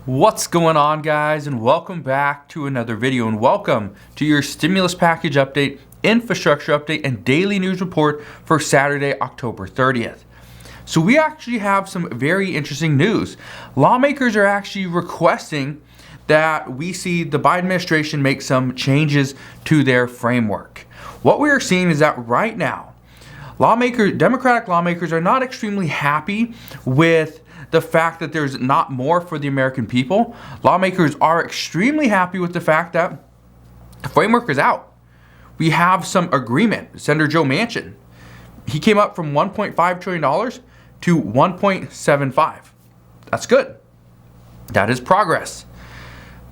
What's going on, guys, and welcome back to another video, and welcome to your stimulus package update, infrastructure update, and daily news report for Saturday, October 30th. So we actually have some very interesting news. Lawmakers are actually requesting that we see the Biden administration make some changes to their framework. What we are seeing is that right now, Democratic lawmakers are not extremely happy with the fact that there's not more for the American people. Lawmakers are extremely happy with the fact that the framework is out. We have some agreement. Senator Joe Manchin, he came up from $1.5 trillion to $1.75. That's good. That is progress.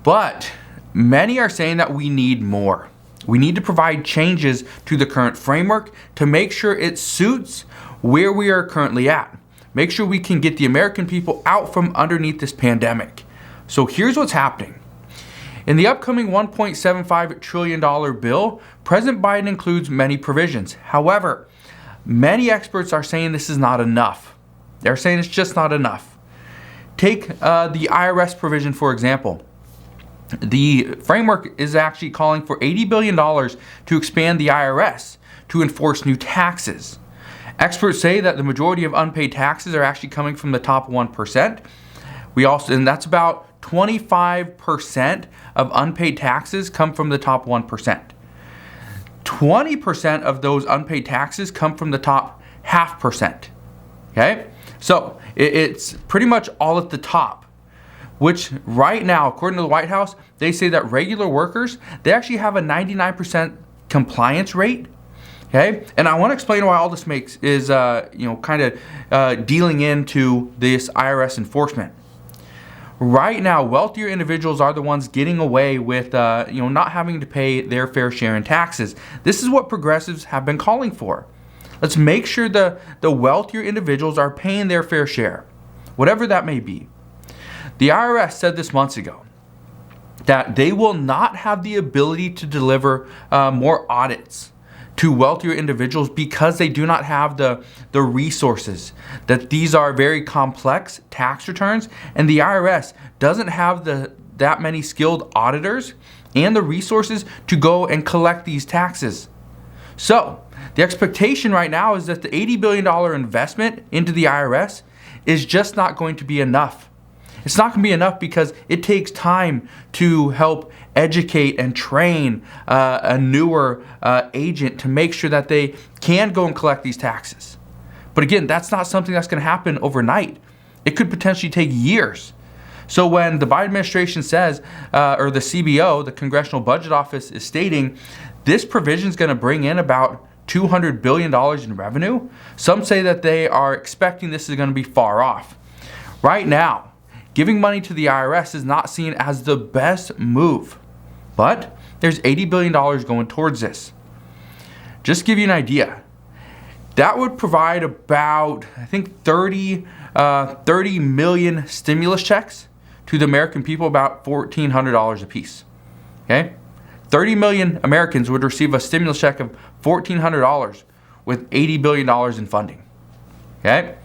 But many are saying that we need more. We need to provide changes to the current framework to make sure it suits where we are currently at. Make sure we can get the American people out from underneath this pandemic. So here's what's happening. In the upcoming $1.75 trillion bill, President Biden includes many provisions. However, many experts are saying this is not enough. They're saying it's just not enough. Take the IRS provision, for example. The framework is actually calling for $80 billion to expand the IRS to enforce new taxes. Experts say that the majority of unpaid taxes are actually coming from the top 1%. And that's about 25% of unpaid taxes come from the top 1%. 20% of those unpaid taxes come from the top 0.5%. Okay? So it's pretty much all at the top, which right now, according to the White House, they say that regular workers, they actually have a 99% compliance rate. Okay, and I want to explain why all this is dealing into this IRS enforcement. Right now, wealthier individuals are the ones getting away with not having to pay their fair share in taxes. This is what progressives have been calling for. Let's make sure the wealthier individuals are paying their fair share, whatever that may be. The IRS said this months ago that they will not have the ability to deliver more audits to wealthier individuals because they do not have the resources, that these are very complex tax returns, and the IRS doesn't have that many skilled auditors and the resources to go and collect these taxes. So the expectation right now is that the $80 billion investment into the IRS is just not going to be enough. It's not going to be enough because it takes time to help educate and train a newer agent to make sure that they can go and collect these taxes. But again, that's not something that's going to happen overnight. It could potentially take years. So when the Biden administration says, or the CBO, the Congressional Budget Office, is stating this provision is going to bring in about $200 billion in revenue, some say that they are expecting this is going to be far off. Right now, giving money to the IRS is not seen as the best move, but there's $80 billion going towards this. Just to give you an idea, that would provide about, I think, 30 million stimulus checks to the American people, about $1,400 a piece. Okay? 30 million Americans would receive a stimulus check of $1,400 with $80 billion in funding. Okay?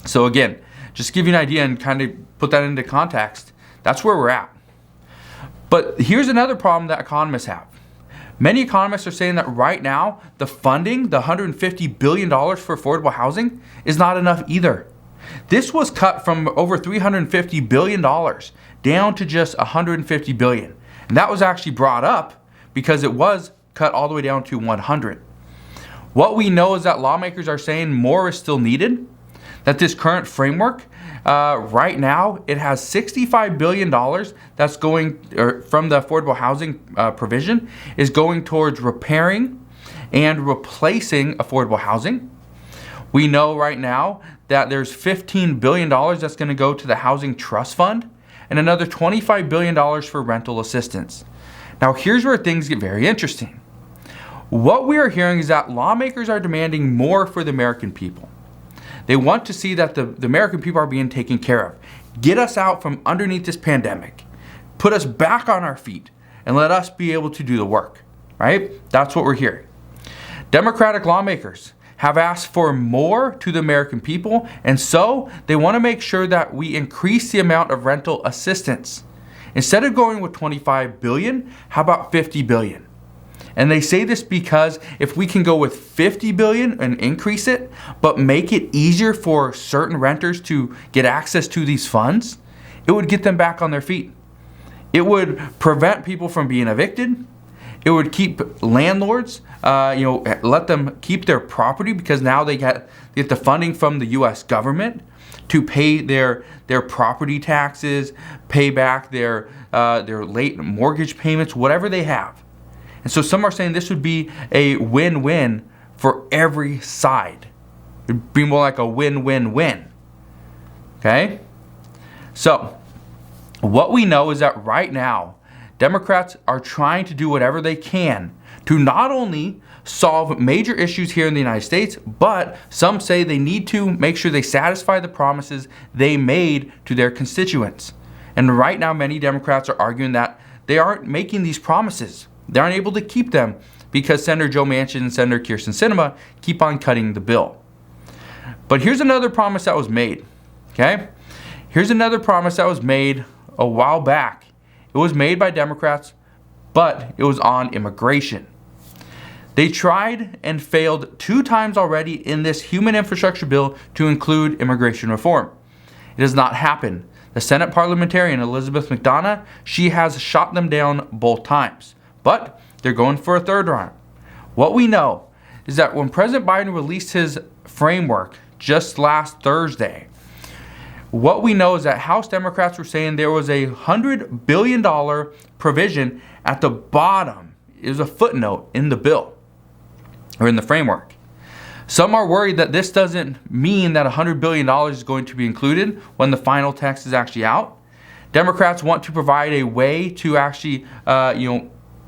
So again, just to give you an idea and kind of put that into context, that's where we're at. But here's another problem that economists have. Many economists are saying that right now, the funding, the $150 billion for affordable housing, is not enough either. This was cut from over $350 billion down to just $150 billion. And that was actually brought up because it was cut all the way down to $100. What we know is that lawmakers are saying more is still needed, that this current framework, right now, it has $65 billion that's going, from the affordable housing provision, is going towards repairing and replacing affordable housing. We know right now that there's $15 billion that's going to go to the Housing Trust Fund and another $25 billion for rental assistance. Now, here's where things get very interesting. What we are hearing is that lawmakers are demanding more for the American people. They want to see that the American people are being taken care of. Get us out from underneath this pandemic. Put us back on our feet and let us be able to do the work, right? That's what we're hearing. Democratic lawmakers have asked for more to the American people, and so they want to make sure that we increase the amount of rental assistance. Instead of going with $25 billion, how about $50 billion? And they say this because if we can go with $50 billion and increase it, but make it easier for certain renters to get access to these funds, it would get them back on their feet. It would prevent people from being evicted. It would keep landlords, let them keep their property, because now they get the funding from the U.S. government to pay their property taxes, pay back their late mortgage payments, whatever they have. And so some are saying this would be a win-win for every side. It would be more like a win-win-win. Okay? So what we know is that right now, Democrats are trying to do whatever they can to not only solve major issues here in the United States, but some say they need to make sure they satisfy the promises they made to their constituents. And right now, many Democrats are arguing that they aren't making these promises. They aren't able to keep them because Senator Joe Manchin and Senator Kyrsten Sinema keep on cutting the bill. But here's another promise that was made. Okay? Here's another promise that was made a while back. It was made by Democrats, but it was on immigration. They tried and failed 2 times already in this human infrastructure bill to include immigration reform. It has not happened. The Senate parliamentarian Elizabeth McDonough, she has shot them down both times, but they're going for a third round. What we know is that when President Biden released his framework just last Thursday, what we know is that House Democrats were saying there was a $100 billion provision at the bottom. It was a footnote in the bill, or in the framework. Some are worried that this doesn't mean that $100 billion is going to be included when the final text is actually out. Democrats want to provide a way to actually,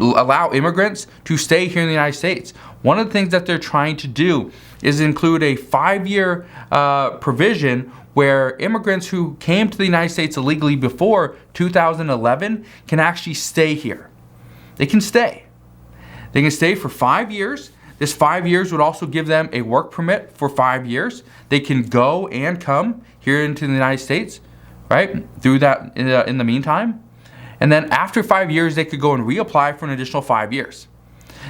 allow immigrants to stay here in the United States. One of the things that they're trying to do is include a 5-year provision where immigrants who came to the United States illegally before 2011 can actually stay here. They can stay. They can stay for 5 years. This 5 years would also give them a work permit for 5 years. They can go and come here into the United States, right, through that in the meantime. And then after 5 years, they could go and reapply for an additional 5 years.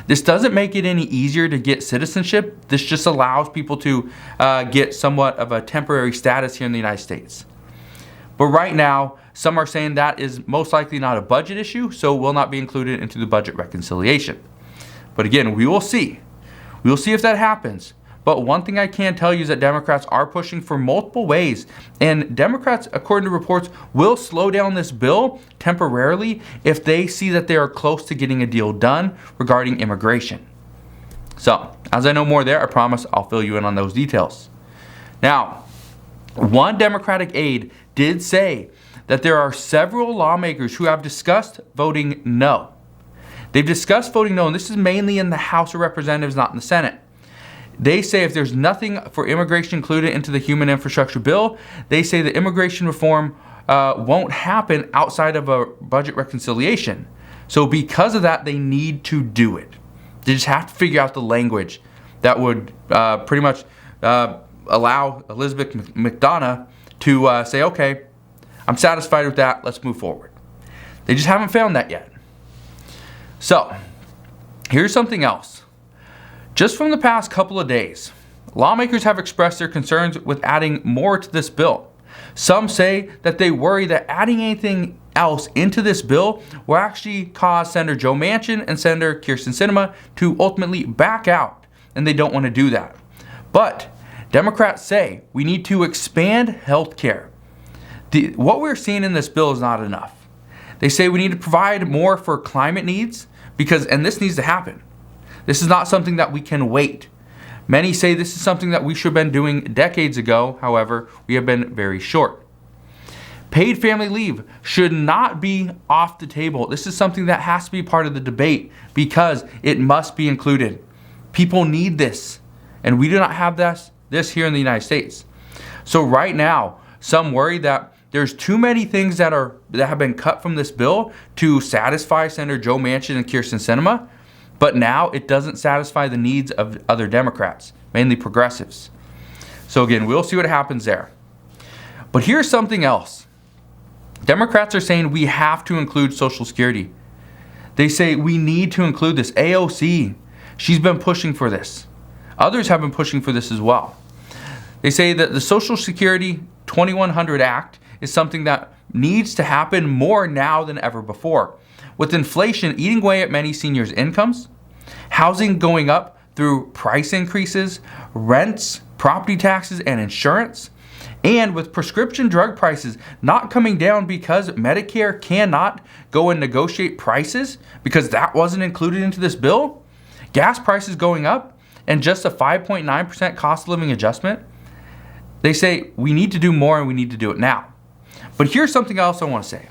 This doesn't make it any easier to get citizenship. This just allows people to get somewhat of a temporary status here in the United States. But right now, some are saying that is most likely not a budget issue, so will not be included into the budget reconciliation. But again, we will see. We will see if that happens. But one thing I can tell you is that Democrats are pushing for multiple ways. And Democrats, according to reports, will slow down this bill temporarily if they see that they are close to getting a deal done regarding immigration. So, as I know more there, I promise I'll fill you in on those details. Now, one Democratic aide did say that there are several lawmakers who have discussed voting no. They've discussed voting no, and this is mainly in the House of Representatives, not in the Senate. They say if there's nothing for immigration included into the human infrastructure bill, they say that immigration reform won't happen outside of a budget reconciliation. So because of that, they need to do it. They just have to figure out the language that would pretty much allow Elizabeth McDonough to say, okay, I'm satisfied with that, let's move forward. They just haven't found that yet. So, here's something else. Just from the past couple of days, lawmakers have expressed their concerns with adding more to this bill. Some say that they worry that adding anything else into this bill will actually cause Senator Joe Manchin and Senator Kyrsten Sinema to ultimately back out, and they don't want to do that. But Democrats say we need to expand health care. What we're seeing in this bill is not enough. They say we need to provide more for climate needs and this needs to happen. This is not something that we can wait. Many say this is something that we should have been doing decades ago. However, we have been very short. Paid family leave should not be off the table. This is something that has to be part of the debate because it must be included. People need this, and we do not have this here in the United States. So right now, some worry that there's too many things that have been cut from this bill to satisfy Senator Joe Manchin and Kyrsten Sinema. But now it doesn't satisfy the needs of other Democrats, mainly progressives. So again, we'll see what happens there. But here's something else. Democrats are saying we have to include Social Security. They say we need to include this. AOC, she's been pushing for this. Others have been pushing for this as well. They say that the Social Security 2100 Act is something that needs to happen more now than ever before. With inflation eating away at many seniors' incomes, housing going up through price increases, rents, property taxes, and insurance, and with prescription drug prices not coming down because Medicare cannot go and negotiate prices because that wasn't included into this bill, gas prices going up, and just a 5.9% cost of living adjustment, they say we need to do more and we need to do it now. But here's something else I want to say.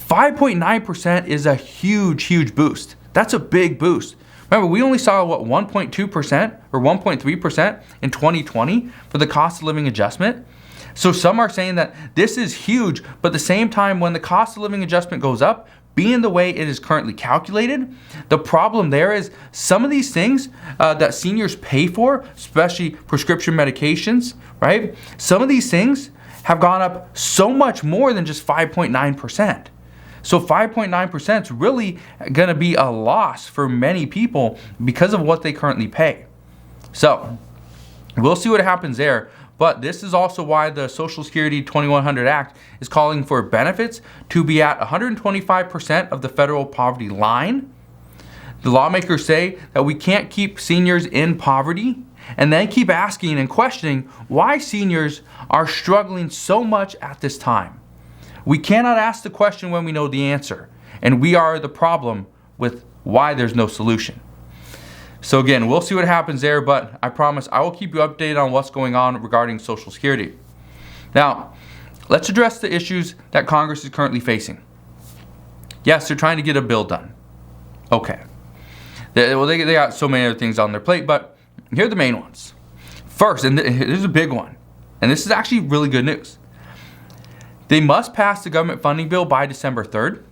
5.9% is a huge boost. That's a big boost. Remember, we only saw, 1.2% or 1.3% in 2020 for the cost of living adjustment. So some are saying that this is huge, but at the same time, when the cost of living adjustment goes up, being the way it is currently calculated, the problem there is some of these things that seniors pay for, especially prescription medications, right? Some of these things have gone up so much more than just 5.9%. So 5.9% is really going to be a loss for many people because of what they currently pay. So we'll see what happens there. But this is also why the Social Security 2100 Act is calling for benefits to be at 125% of the federal poverty line. The lawmakers say that we can't keep seniors in poverty and then keep asking and questioning why seniors are struggling so much at this time. We cannot ask the question when we know the answer, and we are the problem with why there's no solution. So again, we'll see what happens there, but I promise I will keep you updated on what's going on regarding Social Security. Now, let's address the issues that Congress is currently facing. Yes, they're trying to get a bill done. Okay. They got so many other things on their plate, but here are the main ones. First, and this is a big one, and this is actually really good news. They must pass the government funding bill by December 3rd.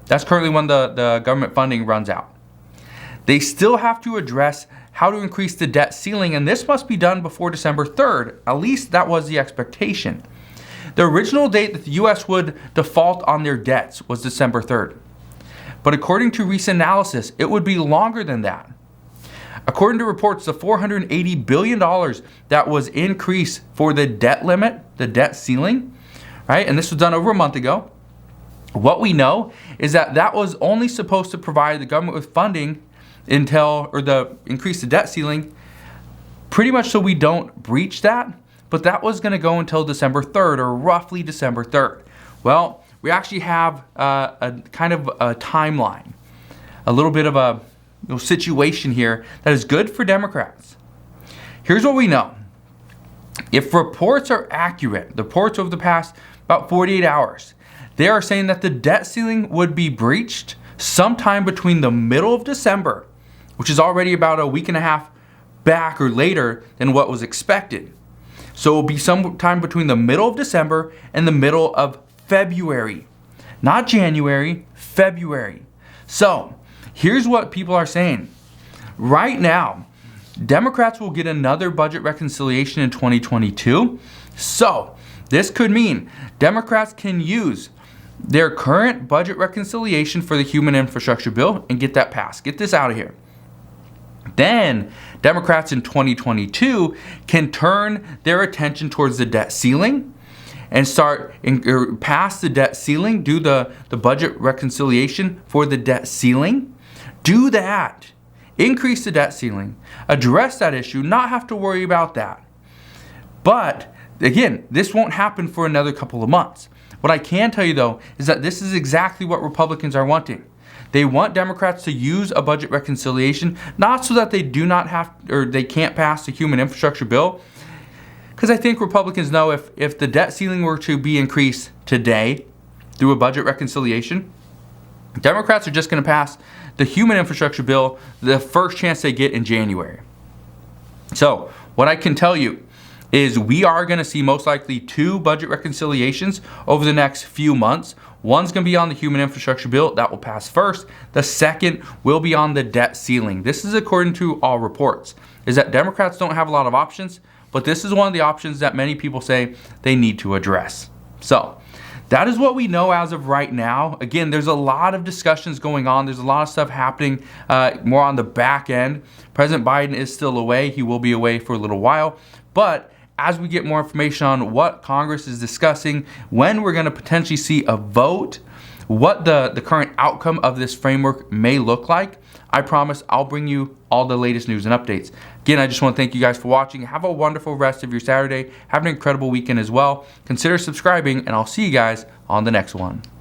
That's currently when the government funding runs out. They still have to address how to increase the debt ceiling, and this must be done before December 3rd. At least that was the expectation. The original date that the U.S. would default on their debts was December 3rd. But according to recent analysis, it would be longer than that. According to reports, the $480 billion that was increased for the debt limit, the debt ceiling, right? And this was done over a month ago. What we know is that that was only supposed to provide the government with funding increase the debt ceiling, pretty much so we don't breach that, but that was going to go until December 3rd, or roughly December 3rd. Well, we actually have a kind of a timeline, a little bit of a situation here that is good for Democrats. Here's what we know. If reports are accurate, the reports over the past about 48 hours, they are saying that the debt ceiling would be breached sometime between the middle of December, which is already about a week and a half back or later than what was expected. So it will be sometime between the middle of December and the middle of February. Not January, February. So here's what people are saying. Right now, Democrats will get another budget reconciliation in 2022. So this could mean Democrats can use their current budget reconciliation for the human infrastructure bill and get that passed. Get this out of here. Then Democrats in 2022 can turn their attention towards the debt ceiling and pass the debt ceiling, do the budget reconciliation for the debt ceiling. Do that. Increase the debt ceiling. Address that issue. Not have to worry about that. But again, this won't happen for another couple of months. What I can tell you though is that this is exactly what Republicans are wanting. They want Democrats to use a budget reconciliation, not so that they do not have or they can't pass the human infrastructure bill. Because I think Republicans know if the debt ceiling were to be increased today through a budget reconciliation, Democrats are just going to pass the human infrastructure bill the first chance they get in January. So what I can tell you is we are going to see most likely 2 budget reconciliations over the next few months. One's going to be on the human infrastructure bill that will pass first. The second will be on the debt ceiling. This is according to all reports, is that Democrats don't have a lot of options, but this is one of the options that many people say they need to address. So that is what we know as of right now. Again, there's a lot of discussions going on. There's a lot of stuff happening more on the back end. President Biden is still away. He will be away for a little while. But as we get more information on what Congress is discussing, when we're going to potentially see a vote, what the current outcome of this framework may look like, I promise I'll bring you all the latest news and updates. Again, I just want to thank you guys for watching. Have a wonderful rest of your Saturday. Have an incredible weekend as well. Consider subscribing, and I'll see you guys on the next one.